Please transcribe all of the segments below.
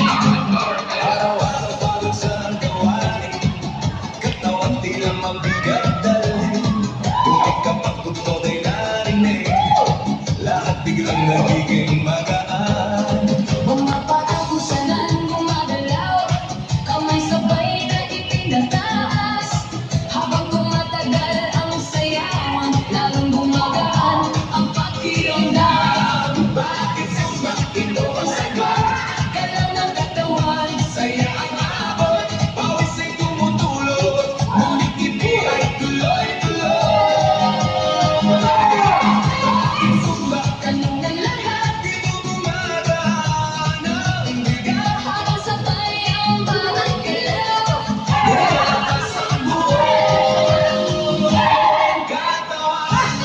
Araw-araw pagod sa gawain, katawan tila mabigat dalhin. Kung ay kapag tugtog ay narinig, lahat biglang nagiging magaan. Mga patapusanan gumagalaw, kamay sabay na itinataas. Habang tumatagal ang sayawan, lalong gumagaan ang pakiramdam. Bakit sumba ito ang sagot? Galaw ng katawan, Saya ang abot, pawis ay tumutulog, ngunit hindi ay tuloy-tuloy. Bakit sumba tanong ng lahat, dito gumagaan ang bigat? habang sabay ang bawat galaw. Lumalakas ang buong katawan.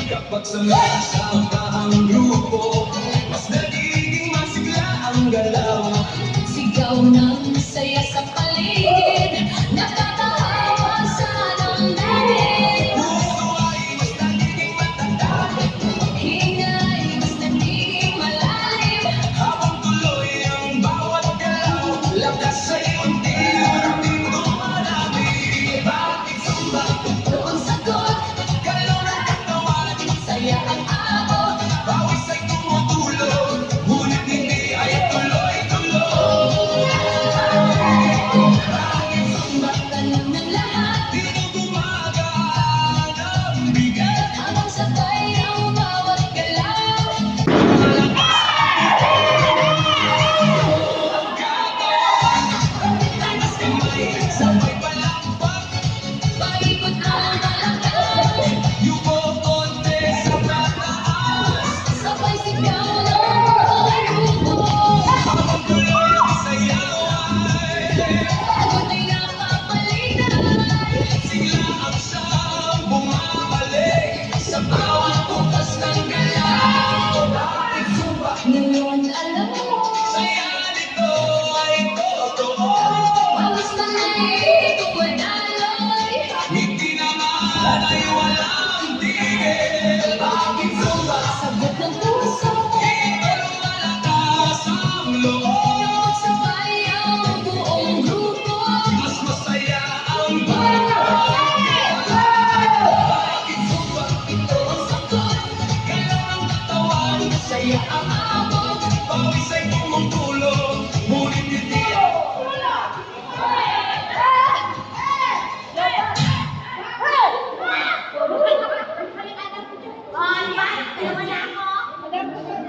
Kapag sama ang grupo, mas nagiging masigla ang galaw. Sigaw ng saya sa paligid, nakakahawa sa damdamin. Puso ay mas nagiging matanda, Hinga ay mas nagiging malalim. habang tuloy ang bawat galaw. Lakas ay unti-unting dumarami. Bakit sumba? Ito ang sagot, Galaw ng katawan, saya ang abot. pawis ay tumutulog, ngunit hindi ay tuloy-tuloy. Bakit sumba? Tanong ng lahat, Dito gumagaan ang bigat. habang sabay ang bawat galaw. Ang katawan, taas kamay, sabay palakpak. Paikot ang balakang, Yuko konti sa pataas. sabay sigaw ng buong grupo. Habang tuloy ang sayaw ay Pagod ay napapalitan, sigla ang siyang bumabalik sa bawat bukas ng galaw. Bakit sumba? ngayon alam mo, Saya nito ay totoo. bawas man ay tumadaloy. Ngiti naman ay walang tigil. Bakit sumba? Sagot ng puso, Dito lumalakas ang loob. sabay ang buong grupo. Mas masaya ang buhay. Bakit sumba? Ito ang sagot, Galaw ng katawan, saya ang